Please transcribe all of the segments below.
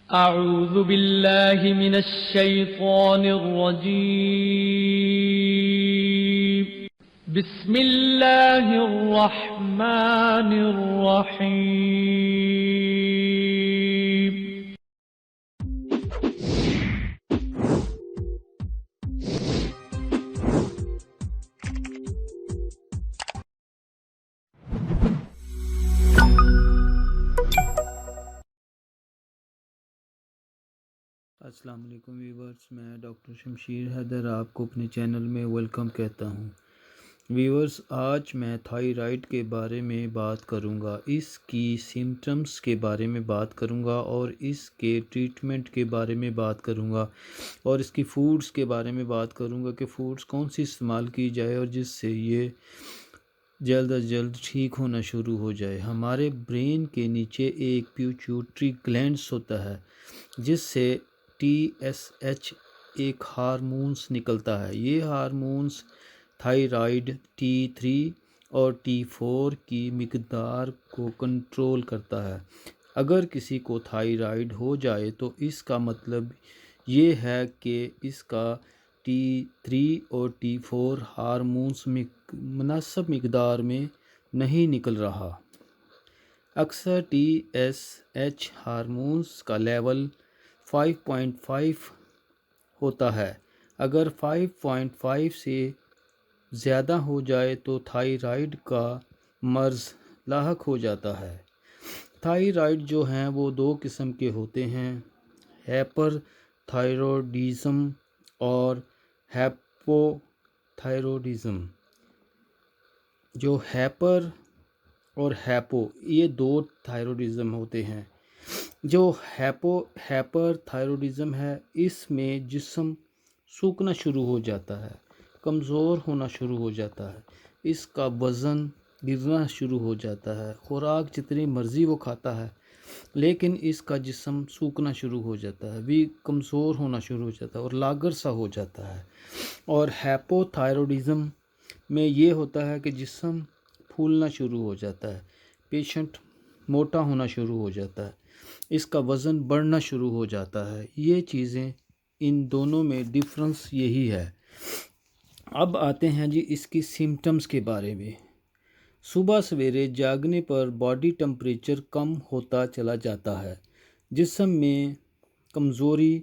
أعوذ بالله من الشيطان الرجيم. بسم الله الرحمن الرحيم. السلام علیکم ویورز، میں ڈاکٹر شمشیر حیدر آپ کو اپنے چینل میں ویلکم کہتا ہوں۔ ویورز، آج میں تھائرائیڈ کے بارے میں بات کروں گا، اس کی سمٹمز کے بارے میں بات کروں گا اور اس کے ٹریٹمنٹ کے بارے میں بات کروں گا اور اس کی فوڈز کے بارے میں بات کروں گا کہ فوڈز کون سی استعمال کی جائے اور جس سے یہ جلد از جلد ٹھیک ہونا شروع ہو جائے۔ ہمارے برین کے نیچے ایک پیوٹیوٹری گلینڈز ہوتا ہے جس سے TSH ایک ہارمونز نکلتا ہے۔ یہ ہارمونز تھائرائیڈ T3 اور T4 کی مقدار کو کنٹرول کرتا ہے۔ اگر کسی کو تھائرائیڈ ہو جائے تو اس کا مطلب یہ ہے کہ اس کا T3 اور T4 ہارمونز مناسب مقدار میں نہیں نکل رہا۔ اکثر TSH ہارمونز کا لیول 5.5 ہوتا ہے۔ اگر 5.5 سے زیادہ ہو جائے تو تھائرائیڈ کا مرض لاحق ہو جاتا ہے۔ تھائرائیڈ جو ہیں وہ دو قسم کے ہوتے ہیں، ہائپر تھائرائیڈزم اور ہائپو تھائرائیڈزم۔ جو ہائپر اور ہائپو، یہ دو تھائرائیڈزم ہوتے ہیں۔ جو ہائپر تھائرائیڈزم ہے، اس میں جسم سوکھنا شروع ہو جاتا ہے، کمزور ہونا شروع ہو جاتا ہے، اس کا وزن گرنا شروع ہو جاتا ہے، خوراک جتنی مرضی وہ کھاتا ہے لیکن اس کا جسم سوکھنا شروع ہو جاتا ہے، بھی کمزور ہونا شروع ہو جاتا ہے اور لاغر سا ہو جاتا ہے۔ اور ہائپو تھائرائیڈزم میں یہ ہوتا ہے کہ جسم پھولنا شروع ہو جاتا ہے، پیشنٹ موٹا ہونا شروع ہو جاتا ہے، اس کا وزن بڑھنا شروع ہو جاتا ہے۔ یہ چیزیں، ان دونوں میں ڈفرنس یہی ہے۔ اب آتے ہیں جی اس کی سمٹمز کے بارے میں۔ صبح سویرے جاگنے پر باڈی ٹمپریچر کم ہوتا چلا جاتا ہے، جسم میں کمزوری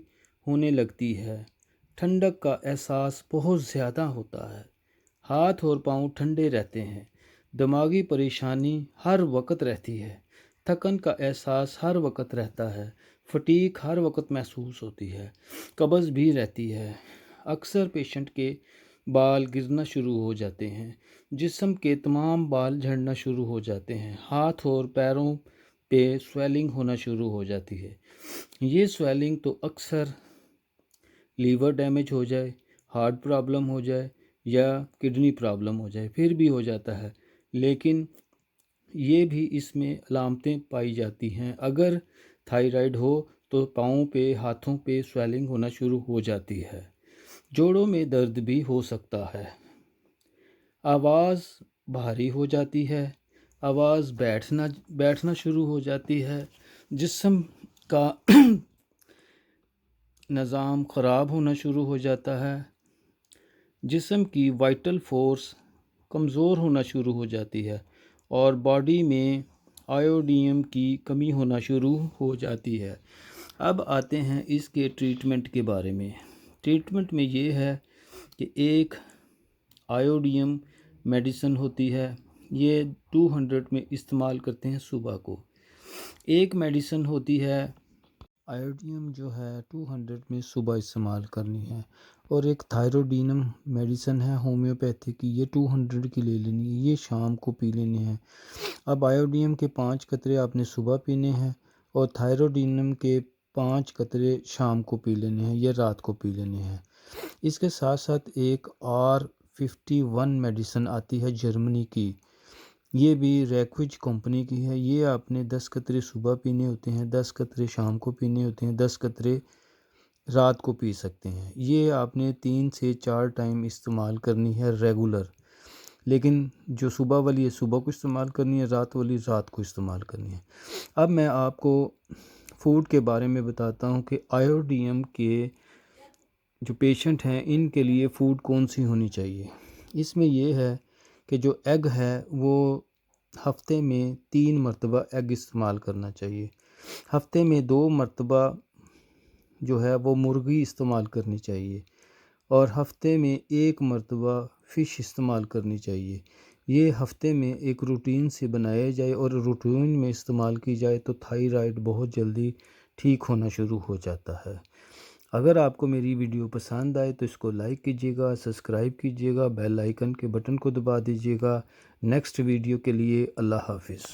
ہونے لگتی ہے، ٹھنڈک کا احساس بہت زیادہ ہوتا ہے، ہاتھ اور پاؤں ٹھنڈے رہتے ہیں، دماغی پریشانی ہر وقت رہتی ہے، تھکن کا احساس ہر وقت رہتا ہے، فٹیگ ہر وقت محسوس ہوتی ہے، قبض بھی رہتی ہے، اکثر پیشنٹ کے بال گرنا شروع ہو جاتے ہیں، جسم کے تمام بال جھڑنا شروع ہو جاتے ہیں، ہاتھ اور پیروں پہ سویلنگ ہونا شروع ہو جاتی ہے۔ یہ سویلنگ تو اکثر لیور ڈیمیج ہو جائے، ہارٹ پرابلم ہو جائے یا کڈنی پرابلم ہو جائے پھر بھی ہو جاتا ہے، لیکن یہ بھی اس میں علامتیں پائی جاتی ہیں۔ اگر تھائرائیڈ ہو تو پاؤں پہ، ہاتھوں پہ سویلنگ ہونا شروع ہو جاتی ہے، جوڑوں میں درد بھی ہو سکتا ہے، آواز بھاری ہو جاتی ہے، آواز بیٹھنا شروع ہو جاتی ہے، جسم کا نظام خراب ہونا شروع ہو جاتا ہے، جسم کی وائٹل فورس کمزور ہونا شروع ہو جاتی ہے اور باڈی میں آیوڈیم کی کمی ہونا شروع ہو جاتی ہے۔ اب آتے ہیں اس کے ٹریٹمنٹ کے بارے میں۔ ٹریٹمنٹ میں یہ ہے کہ ایک آیوڈیم میڈیسن ہوتی ہے، یہ 200 میں استعمال کرتے ہیں صبح کو۔ ایک میڈیسن ہوتی ہے آیوڈیم جو ہے 200 میں صبح استعمال کرنی ہے، اور ایک تھائروڈینم میڈیسن ہے ہومیوپیتھی کی، یہ 200 کی لے لینی ہے، یہ شام کو پی لینے ہیں۔ اب آیوڈیم کے 5 قطرے آپ نے صبح پینے ہیں اور تھائروڈینم کے 5 قطرے شام کو پی لینے ہیں یا رات کو پی لینے ہیں۔ اس کے ساتھ ساتھ ایک R51 میڈیسن آتی ہے جرمنی کی، یہ بھی ریکویج کمپنی کی ہے، یہ آپ نے 10 قطرے صبح پینے ہوتے ہیں، 10 قطرے شام کو پینے ہوتے ہیں، 10 قطرے رات کو پی سکتے ہیں۔ یہ آپ نے 3 سے 4 ٹائم استعمال کرنی ہے ریگولر، لیکن جو صبح والی ہے صبح کو استعمال کرنی ہے، رات والی رات کو استعمال کرنی ہے۔ اب میں آپ کو فوڈ کے بارے میں بتاتا ہوں کہ آیوڈیم کے جو پیشنٹ ہیں ان کے لیے فوڈ کون سی ہونی چاہیے۔ اس میں یہ ہے کہ جو ایگ ہے وہ ہفتے میں 3 مرتبہ ایگ استعمال کرنا چاہیے، ہفتے میں 2 مرتبہ جو ہے وہ مرغی استعمال کرنی چاہیے، اور ہفتے میں 1 مرتبہ فش استعمال کرنی چاہیے۔ یہ ہفتے میں ایک روٹین سے بنایا جائے اور روٹین میں استعمال کی جائے تو تھائرائیڈ بہت جلدی ٹھیک ہونا شروع ہو جاتا ہے۔ اگر آپ کو میری ویڈیو پسند آئے تو اس کو لائک کیجیے گا، سبسکرائب کیجیے گا، بیل آئیکن کے بٹن کو دبا دیجیے گا۔ نیکسٹ ویڈیو کے لیے اللہ حافظ۔